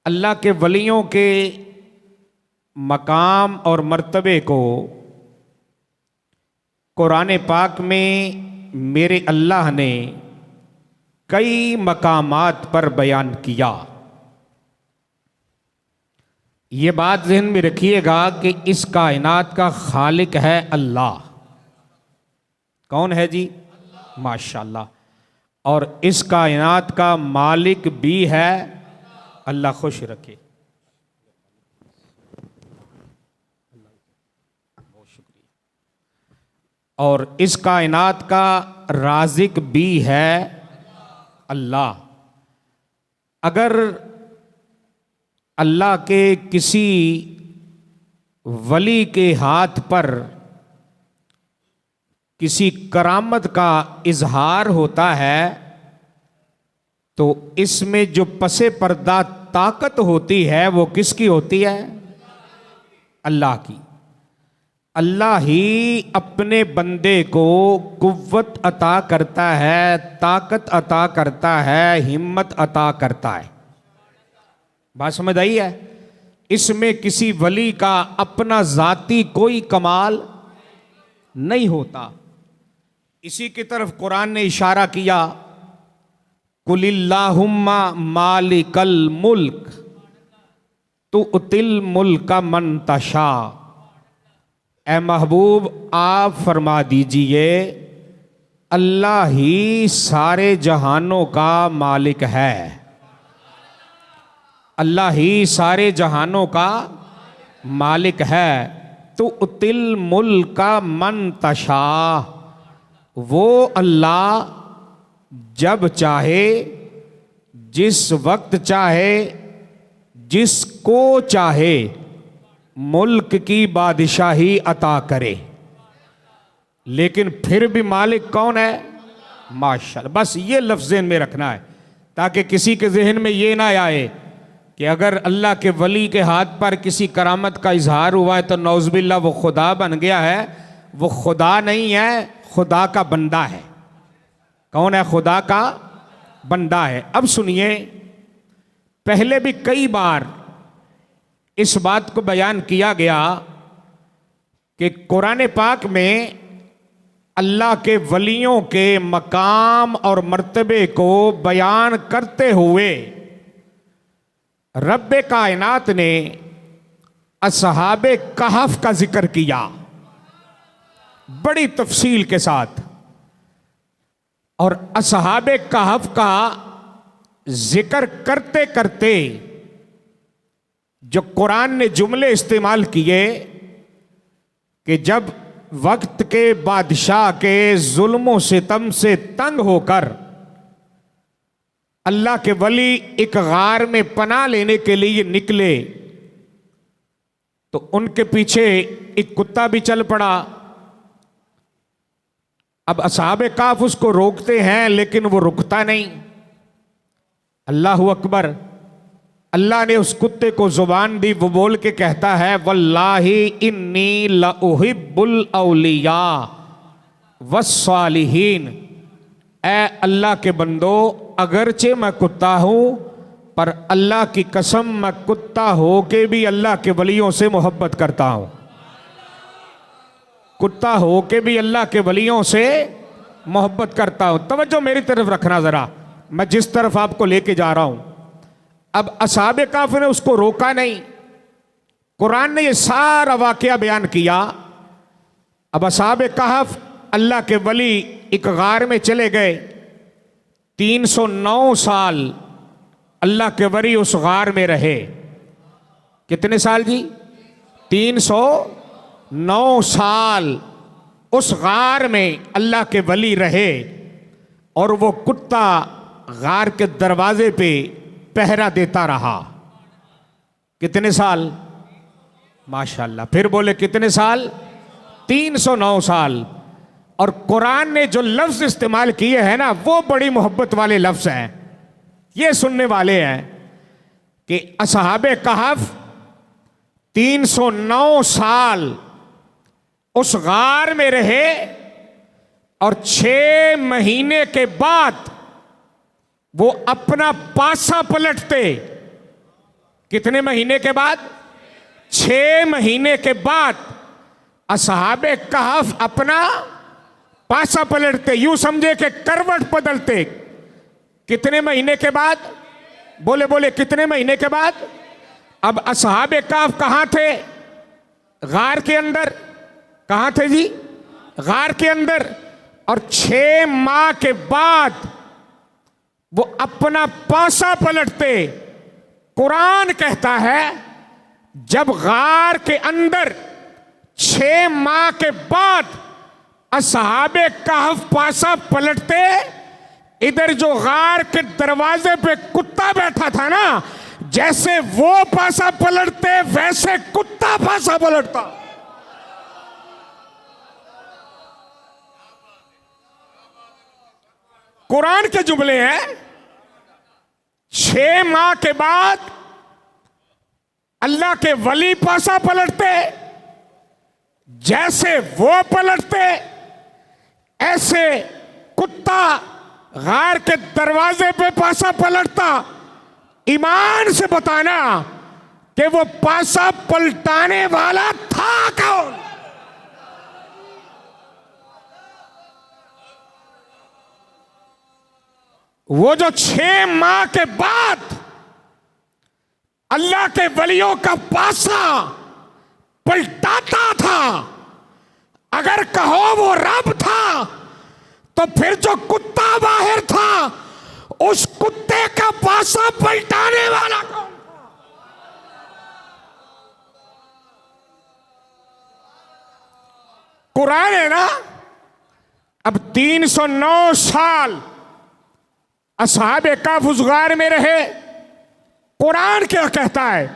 अल्लाह के वलियों के मकाम और मर्तबे को कुरान पाक में मेरे अल्लाह ने कई मकामात पर बयान किया। ये बात ज़हन में रखिएगा कि इस कायनात का खालिक है अल्लाह। कौन है जी? माशाअल्लाह। और इस कायनात का मालिक भी है अल्लाह। खुश रखे। बहुत शुक्रिया। और इस कायनात का राज़िक भी है अल्लाह। अगर अल्लाह के किसी वली के हाथ पर किसी करामत का इजहार होता है तो इसमें जो पसे पर्दा ताकत होती है वो किसकी होती है? अल्लाह की। अल्लाह ही अपने बंदे को कुव्वत अता करता है, ताकत अता करता है, हिम्मत अता करता है। बात समझ आई है? इसमें किसी वली का अपना जाती कोई कमाल नहीं होता। इसी की तरफ कुरान ने इशारा किया, कुलिल्लाहुम्मा मालिकल मुल्क तुअतिल मुल्का मन तशा। ए महबूब, आप फरमा दीजिए अल्लाह ही सारे जहानों का मालिक है। अल्लाह ही सारे जहानों का मालिक है। तुअतिल मुल्का मन तशा। वो अल्लाह जब चाहे, जिस वक्त चाहे, जिसको चाहे मुल्क की बादशाही अता करे। लेकिन फिर भी मालिक कौन है? माशाअल्लाह। बस ये लफ्ज़ ज़हन में रखना है ताकि किसी के जहन में ये ना आए कि अगर अल्लाह के वली के हाथ पर किसी करामत का इजहार हुआ है तो नौज़बिल्लाह वो खुदा बन गया है। वो खुदा नहीं है, खुदा का बंदा है। कौन है? खुदा का बंदा है। अब सुनिए, पहले भी कई बार इस बात को बयान किया गया कि कुरान पाक में अल्लाह के वलियों के मकाम और मर्तबे को बयान करते हुए रब्बे कायनात ने असहाबे कहफ का जिक्र किया बड़ी तफसील के साथ। और असहाबे कहफ का जिक्र करते करते जो कुरान ने जुमले इस्तेमाल किए कि जब वक्त के बादशाह के जुल्मों सितम से तंग होकर अल्लाह के वली एक गार में पनाह लेने के लिए निकले तो उनके पीछे एक कुत्ता भी चल पड़ा। अब असहाबे काफ उसको रोकते हैं लेकिन वो रुकता नहीं। अल्लाहु अकबर। अल्लाह ने उस कुत्ते को जुबान दी, वो बोल के कहता है, वल्लाही इन्नी लउहिब्बुल औलिया वस्सालिहीन। ए अल्लाह के बंदो, अगरचे मैं कुत्ता हूं पर अल्लाह की कसम मैं कुत्ता हो के भी अल्लाह के वलियों से मोहब्बत करता हूं। कुत्ता हो के भी अल्लाह के वलियों से मोहब्बत करता हूं। तवज्जो मेरी तरफ रखना जरा, मैं जिस तरफ आपको लेके जा रहा हूं। अब असहाबे काफ ने उसको रोका नहीं। कुरान ने ये सारा वाकया बयान किया। अब असहाबे कहफ अल्लाह के वली एक गार में चले गए। 309 साल अल्लाह के वली उस गार में रहे। कितने साल जी? 309 साल उस गार में अल्लाह के वली रहे। और वो कुत्ता गार के दरवाजे पे पहरा देता रहा। कितने साल? माशाअल्लाह। फिर बोले कितने साल? 309 साल। और कुरान ने जो लफ्ज इस्तेमाल किए हैं ना, वो बड़ी मोहब्बत वाले लफ्ज हैं। ये सुनने वाले हैं कि असहाबे कहफ 309 साल उस गार में रहे और 6 महीने के बाद वो अपना पासा पलटते कितने महीने के बाद? 6 महीने के बाद असहाबे कहफ अपना पासा पलटते, यूं समझे कि करवट बदलते। कितने महीने के बाद? बोले बोले कितने महीने के बाद? अब असहाबे कहफ कहां थे? गार के अंदर। कहां थे जी? गार के अंदर। और 6 माह के बाद वो अपना पासा पलटते। कुरान कहता है जब गार के अंदर 6 माह के बाद असहाबे कहफ पासा पलटते, इधर जो गार के दरवाजे पे कुत्ता बैठा था ना, जैसे वो पासा पलटते वैसे कुत्ता पासा पलटता। कुरान के जुमले हैं। 6 माह के बाद अल्लाह के वली पासा पलटते, जैसे वो पलटते ऐसे कुत्ता गार के दरवाजे पे पासा पलटता। ईमान से बताना कि वो पासा पलटाने वाला था कौन? वो जो 6 माह के बाद अल्लाह के वलियों का पासा पलटाता था, अगर कहो वो रब था तो फिर जो कुत्ता बाहर था उस कुत्ते का पासा पलटाने वाला कौन था? कुरान है ना। अब 309 साल असहाबे कहफ उस गार में रहे। कुरान क्या कहता है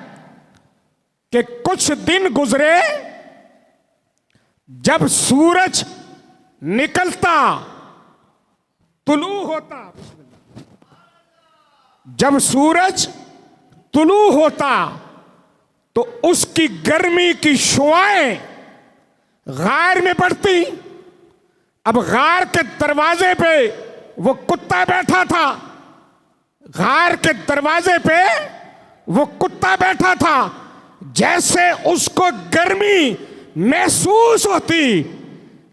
कि कुछ दिन गुजरे, जब सूरज निकलता तुलू होता, जब सूरज तुलू होता तो उसकी गर्मी की शुआएं गार में पड़ती। अब गार के दरवाजे पे वो कुत्ता बैठा था, गार के दरवाजे पे वो कुत्ता बैठा था, जैसे उसको गर्मी महसूस होती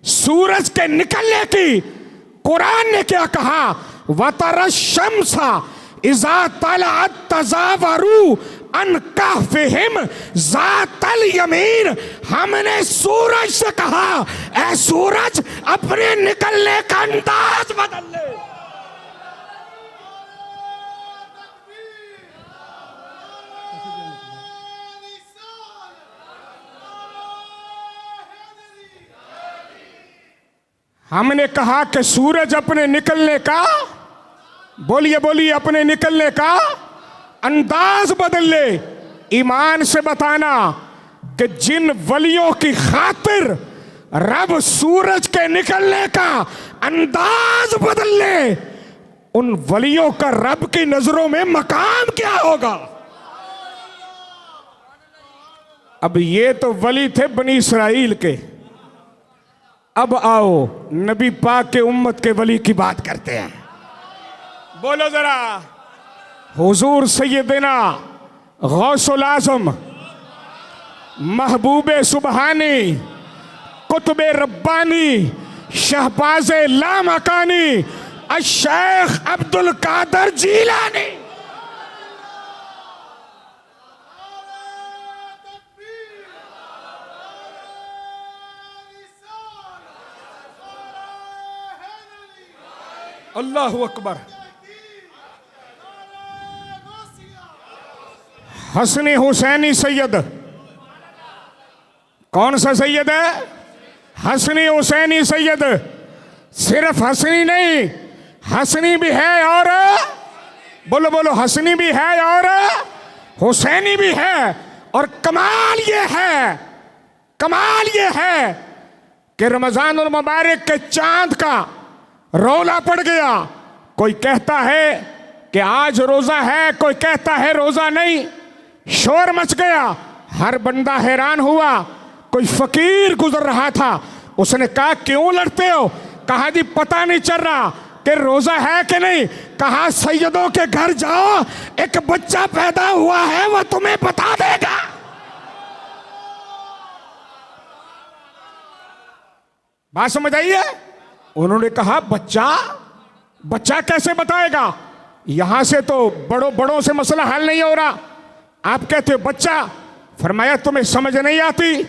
सूरज के निकलने की। कुरान ने क्या कहा? वतरा शम्सा इज़ा तलअत तज़ावरू अन कहफिहिम ज़ातल यमीन। हमने सूरज से कहा, ऐ सूरज अपने निकलने का अंदाज बदल ले। हमने कहा कि सूरज अपने निकलने का, बोलिए बोलिए, अपने निकलने का अंदाज बदल ले। ईमान से बताना कि जिन वलियों की खातिर रब सूरज के निकलने का अंदाज बदल ले, उन वलियों का रब की नजरों में मकाम क्या होगा? अब ये तो वली थे बनी इस्राइल के। अब आओ नबी पाक के उम्मत के वली की बात करते हैं। बोलो जरा, हुजूर सैयदना गौसुल आज़म महबूबे सुबहानी कुतुबे रब्बानी शहबाज़े लामकानी अश-शेख अब्दुल कादर जीलानी। अल्लाहु अकबर। हसनी हुसैनी सैयद। कौन सा सैयद है? हसनी हुसैनी सैयद। सिर्फ हसनी नहीं, हसनी भी है और बोलो बोलो, हसनी भी है और हुसैनी भी है। और कमाल ये है, कमाल ये है कि रमजानुल मुबारक के चांद का रौला पड़ गया। कोई कहता है कि आज रोजा है, कोई कहता है रोजा नहीं। शोर मच गया, हर बंदा हैरान हुआ। कोई फकीर गुजर रहा था, उसने कहा क्यों लड़ते हो? कहा जी पता नहीं चल रहा, कि रोजा है कि नहीं? कहा सैयदों के घर जाओ, एक बच्चा पैदा हुआ है, वह तुम्हें बता देगा। बात समझ आई है? उन्होंने कहा बच्चा, बच्चा कैसे बताएगा? यहां से तो बड़ों से मसला हल नहीं हो रहा, आप कहते हो बच्चा। फरमाया तुम्हें समझ नहीं आती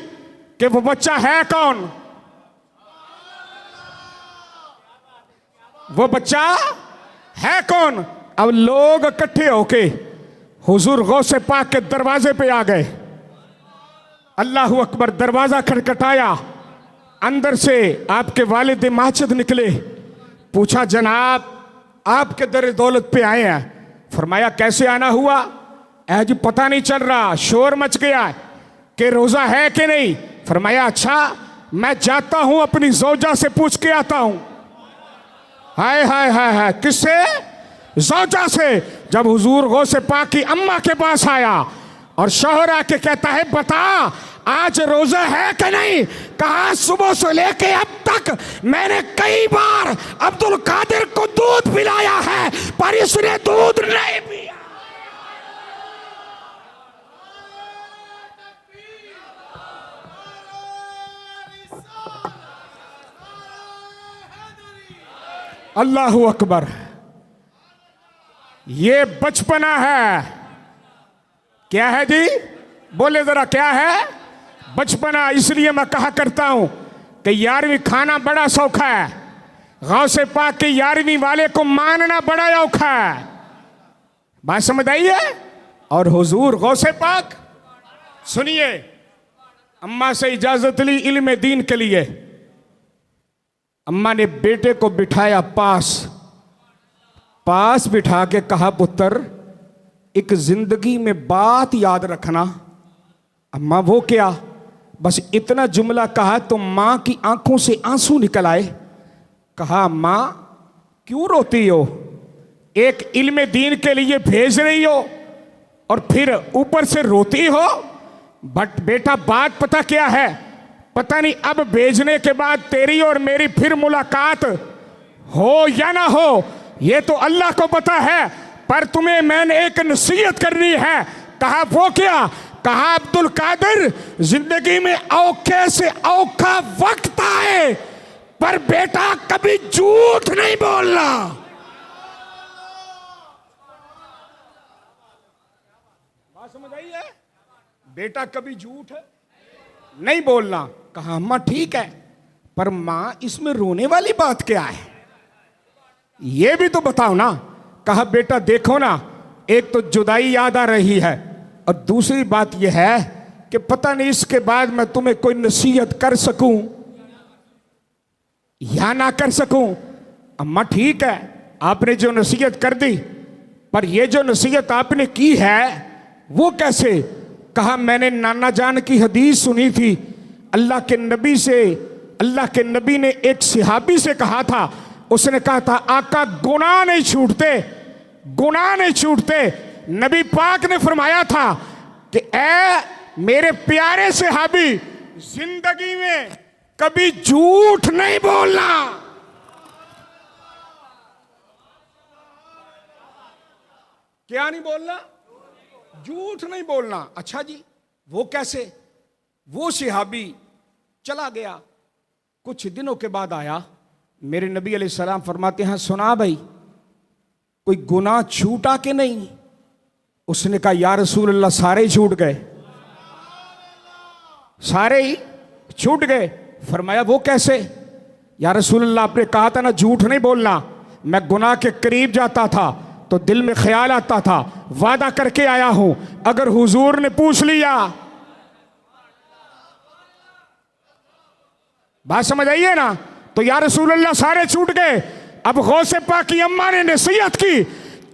कि वो बच्चा है कौन? वो बच्चा है कौन? अब लोग इकट्ठे होके हुजूर गौसे पाक के दरवाजे पे आ गए। अल्लाहू अकबर, दरवाजा खटखटाया, अंदर से आपके वालिद माजिद निकले। पूछा जनाब आपके दर दौलत पे आए हैं। फरमाया कैसे आना हुआ? जी पता नहीं चल रहा, शोर मच गया कि रोजा है कि नहीं। फरमाया अच्छा मैं जाता हूं अपनी जोजा से पूछ के आता हूं। हाय हाय हाय हाय, किससे? जोजा से। जब हुजूर गौसे पाक की अम्मा के पास आया और शौहर आके कहता है बता आज रोजा है कि नहीं? कहा सुबह से लेके अब तक मैंने कई बार अब्दुल कादिर को दूध पिलाया है पर इसने दूध नहीं पिया। अल्लाहू अकबर, ये बचपना है। क्या है जी? बोले जरा क्या है? बचपना। इसलिए मैं कहा करता हूं कि 11वीं खाना बड़ा सौखा है, गौसे पाक के 11वीं वाले को मानना बड़ा औखा है। बात समझ आई है? और हुजूर गौसे पाक, सुनिए, अम्मा से इजाजत ली इल्म दीन के लिए। अम्मा ने बेटे को बिठाया पास बिठा के कहा पुत्र एक जिंदगी में बात याद रखना। अम्मा वो क्या? बस इतना जुमला कहा तो मां की आंखों से आंसू निकल आए। कहा अम्मा क्यों रोती हो? एक इल्म दीन के लिए भेज रही हो और फिर ऊपर से रोती हो। बट बेटा बात पता क्या है? पता नहीं अब भेजने के बाद तेरी और मेरी फिर मुलाकात हो या ना हो, ये तो अल्लाह को पता है, पर तुम्हें मैंने एक नसीहत करनी है। कहा वो क्या? कहा अब्दुल कादिर जिंदगी में औखे से औखा वक्त आए पर बेटा कभी झूठ नहीं बोलना। बात समझ आई है? बेटा कभी झूठ नहीं बोलना। कहा अम्मा ठीक है, पर मां इसमें रोने वाली बात क्या है? ये भी तो बताओ ना। कहा बेटा देखो ना, एक तो जुदाई याद आ रही है और दूसरी बात यह है कि पता नहीं इसके बाद मैं तुम्हें कोई नसीहत कर सकूं या ना कर सकूं। अम्मा ठीक है, आपने जो नसीहत कर दी, पर ये जो नसीहत आपने की है वो कैसे? कहा मैंने नाना जान की हदीस सुनी थी, अल्लाह के नबी से, अल्लाह के नबी ने एक सिहाबी से कहा था, उसने कहा था आका गुनाह नहीं छूटते, गुनाह नहीं छूटते। नबी पाक ने फरमाया था कि ऐ मेरे प्यारे सिहाबी जिंदगी में कभी झूठ नहीं बोलना। क्या नहीं बोलना? झूठ नहीं बोलना। अच्छा जी वो कैसे? वो सिहाबी चला गया, कुछ दिनों के बाद आया, मेरे नबी अलैहिस्सलाम फरमाते हैं सुना भाई कोई गुनाह छूटा कि नहीं? उसने कहा या रसूल अल्लाह सारे ही छूट गए, सारे ही छूट गए। फरमाया वो कैसे? या रसूल अल्लाह आपने कहा था ना झूठ नहीं बोलना। मैं गुनाह के करीब जाता था तो दिल में ख्याल आता था, वादा करके आया हूं अगर हुजूर ने पूछ लिया। बात समझ आई है ना? तो या रसूल अल्लाह सारे छूट गए। अब गौसे पाक की अम्मा ने नसीहत की,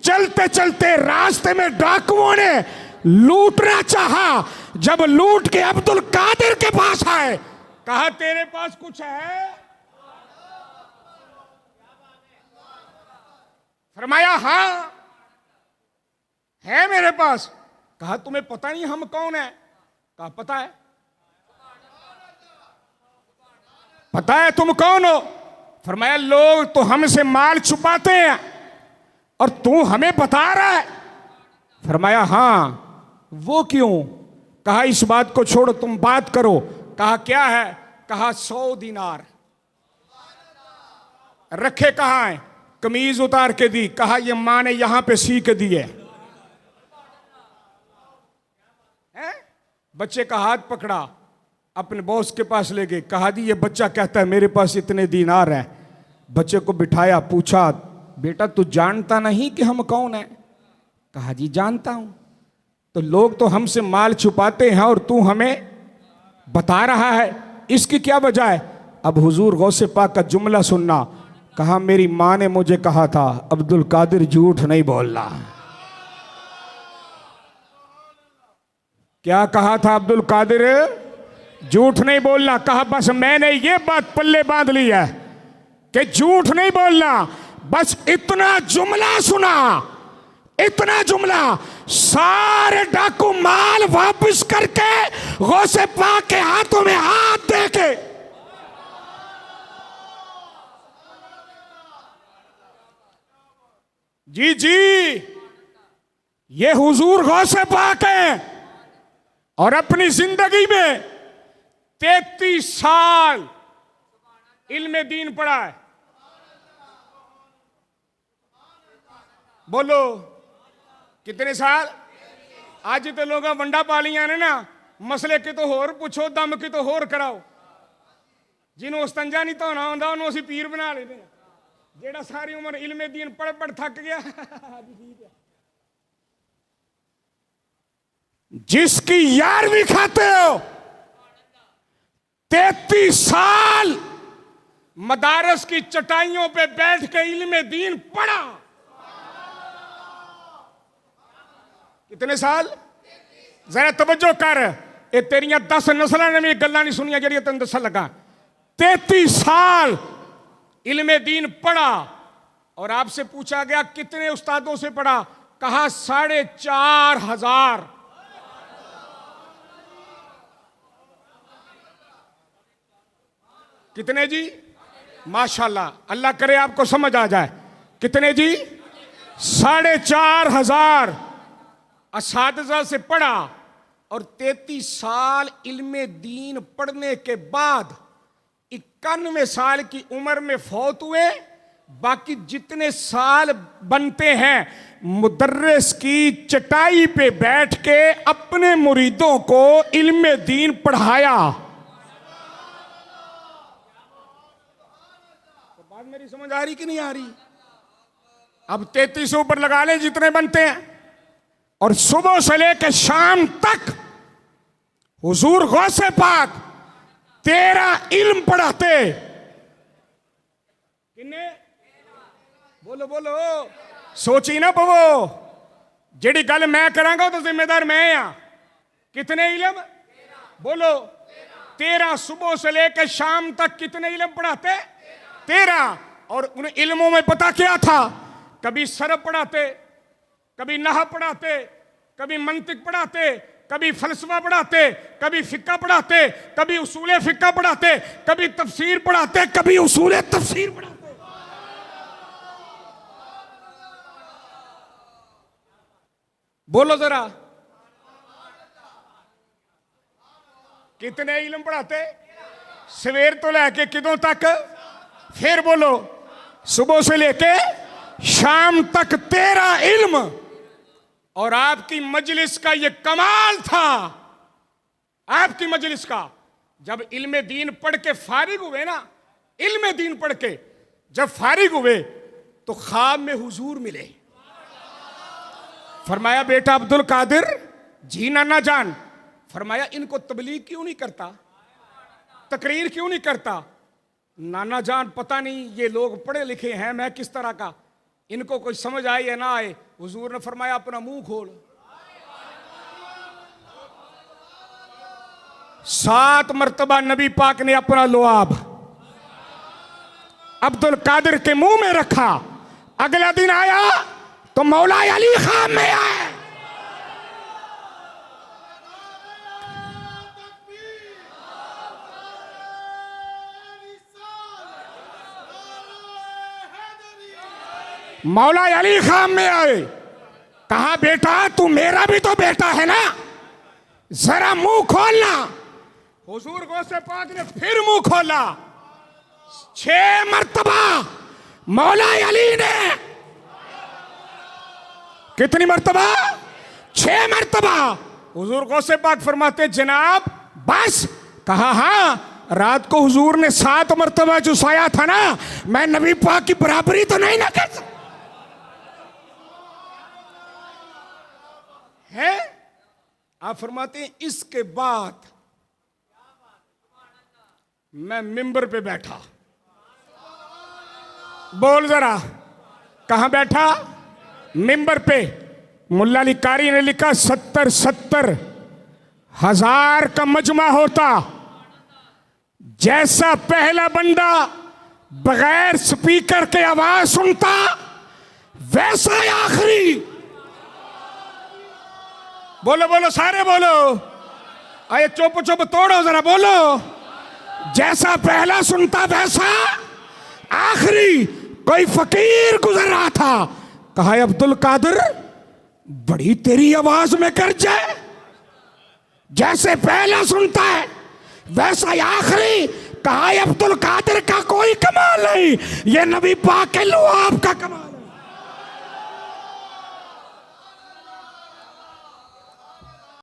चलते चलते रास्ते में डाकुओं ने लूटना चाहा। जब लूट के अब्दुल कादिर के पास आए, कहा तेरे पास कुछ है? फरमाया हाँ है मेरे पास। कहा तुम्हें पता नहीं हम कौन है? कहा पता है। पता है तुम कौन हो? फरमाया लोग तो हमसे माल छुपाते हैं और तू हमें बता रहा है। फरमाया हाँ। वो क्यों? कहा इस बात को छोड़ो, तुम बात करो। कहा क्या है? कहा 100 दीनार। रखे कहाँ हैं? कमीज उतार के दी। कहा ये माँ ने यहां पे सी के दिए। बच्चे का हाथ पकड़ा, अपने बॉस के पास ले गए। कहा जी ये बच्चा कहता है मेरे पास इतने दीनार हैं। बच्चे को बिठाया, पूछा बेटा तू जानता नहीं कि हम कौन है? कहा जी जानता हूं। तो लोग तो हमसे माल छुपाते हैं और तू हमें बता रहा है, इसकी क्या वजह है? अब हुजूर गौसे पाक का जुमला सुनना। कहा मेरी मां ने मुझे कहा था अब्दुल कादिर झूठ नहीं बोलना। क्या कहा था अब्दुल कादिर? झूठ नहीं बोलना। कहा बस मैंने ये बात पल्ले बांध ली है कि झूठ नहीं बोलना। बस इतना जुमला सुना, इतना जुमला, सारे डाकू माल वापस करके गौसे पाक के हाथों में हाथ दे के जी जी ये हुजूर गौसे पाक है और अपनी जिंदगी में 33 साल इल्मे दीन पढ़ा है। बोलो कितने साल? आज तो लोग वंडा पा लिया ने ना, मसले की तो होर पूछो, दम की तो होर कराओ। जिन्हों स्तंजा नहीं धोना आंदा उन्होंने असीं पीर बना लेते हैं। जेड़ा सारी उम्र इल्मे दीन पढ़ पढ़ थक गया जिसकी 11वीं खाते हो, 33 साल मदारस की चटाइयों पे बैठ के इल्मे दीन पढ़ा। कितने साल? जरा तवज्जो कर, ये तेरिया 10 नस्लों ने भी गल्लां नहीं सुनिया जड़ियां तेन दसन लगा। 33 साल इल्मे दीन पढ़ा और आपसे पूछा गया कितने उस्तादों से पढ़ा? कहा 4,500। कितने जी? माशाल्लाह, अल्लाह करे आपको समझ आ जाए। कितने जी? 4,500 असातिज़ा से पढ़ा और 33 साल इल्मे दीन पढ़ने के बाद 91 साल की उम्र में फौत हुए। बाकी जितने साल बनते हैं मुदर्रिस की चटाई पे बैठ के अपने मुरीदों को इल्मे दीन पढ़ाया। तो बात मेरी समझ आ रही कि नहीं आ रही? अब 33 ऊपर लगा ले जितने बनते हैं। और सुबह से लेकर शाम तक हुजूर गौसे पाक 13 इल्म पढ़ाते। किन्ने? बोलो बोलो, सोची ना पवो। जेड़ी गल मैं करांगा तो जिम्मेदार मैं हाँ। कितने इल्म? बोलो 13। सुबह से लेकर शाम तक कितने इल्म पढ़ाते? 13। और उन इल्मों में पता क्या था? कभी सरफ पढ़ाते, कभी नहव पढ़ाते, कभी मंतिक पढ़ाते, कभी फलसफा पढ़ाते, कभी फिक्का पढ़ाते, कभी उसूले फिक्का पढ़ाते, कभी तफसीर पढ़ाते, कभी उसूले तफसीर पढ़ाते। बोलो जरा कितने इल्म पढ़ाते? सवेर तो लेके किदों तक? फिर बोलो सुबह से लेके शाम तक 13 इल्म। और आपकी मजलिस का ये कमाल था, आपकी मजलिस का, जब इल्मे दीन पढ़ के फारिग हुए ना, इल्मे दीन पढ़ के जब फारिग हुए तो ख्वाब में हुजूर मिले। फरमाया बेटा अब्दुल कादिर जी नाना जान, फरमाया इनको तबलीग क्यों नहीं करता, तकरीर क्यों नहीं करता? नाना जान पता नहीं ये लोग पढ़े लिखे हैं, मैं किस तरह का, इनको कोई समझ आए या ना आए। हुजूर ने फरमाया अपना मुंह खोल। 7 मर्तबा नबी पाक ने अपना लुआब अब्दुल कादिर के मुंह में रखा। अगला दिन आया तो मौला अली खां में आए। मौला अली खान में आए, कहा बेटा तू मेरा भी तो बेटा है ना, जरा मुंह खोलना। हुजूर गौसे पाक ने फिर मुंह खोला। 6 मर्तबा मौला अली ने, कितनी मर्तबा? 6 मर्तबा। हुजूर गौसे पाक फरमाते जनाब बस। कहा हाँ, रात को हुजूर ने 7 मर्तबा चुसाया था ना, मैं नबी पाक की बराबरी तो नहीं ना कर सकता है। आप फरमाते हैं इसके बाद मैं मिंबर पे बैठा। बोल जरा, कहां बैठा? मिंबर पे। मुल्ला अली कारी ने लिखा 70 हजार का मजमा होता, जैसा पहला बंदा बगैर स्पीकर के आवाज सुनता वैसा आखिरी। बोलो बोलो सारे बोलो, आए चुप चुप तोड़ो जरा बोलो। जैसा पहला सुनता वैसा आखिरी। कोई फकीर गुजर रहा था, कहा अब्दुल कादिर बड़ी तेरी आवाज में कर जाए, जैसे पहला सुनता है वैसा आखिरी। कहा अब्दुल कादिर का कोई कमाल नहीं, ये नबी पाक के लुआब का कमाल।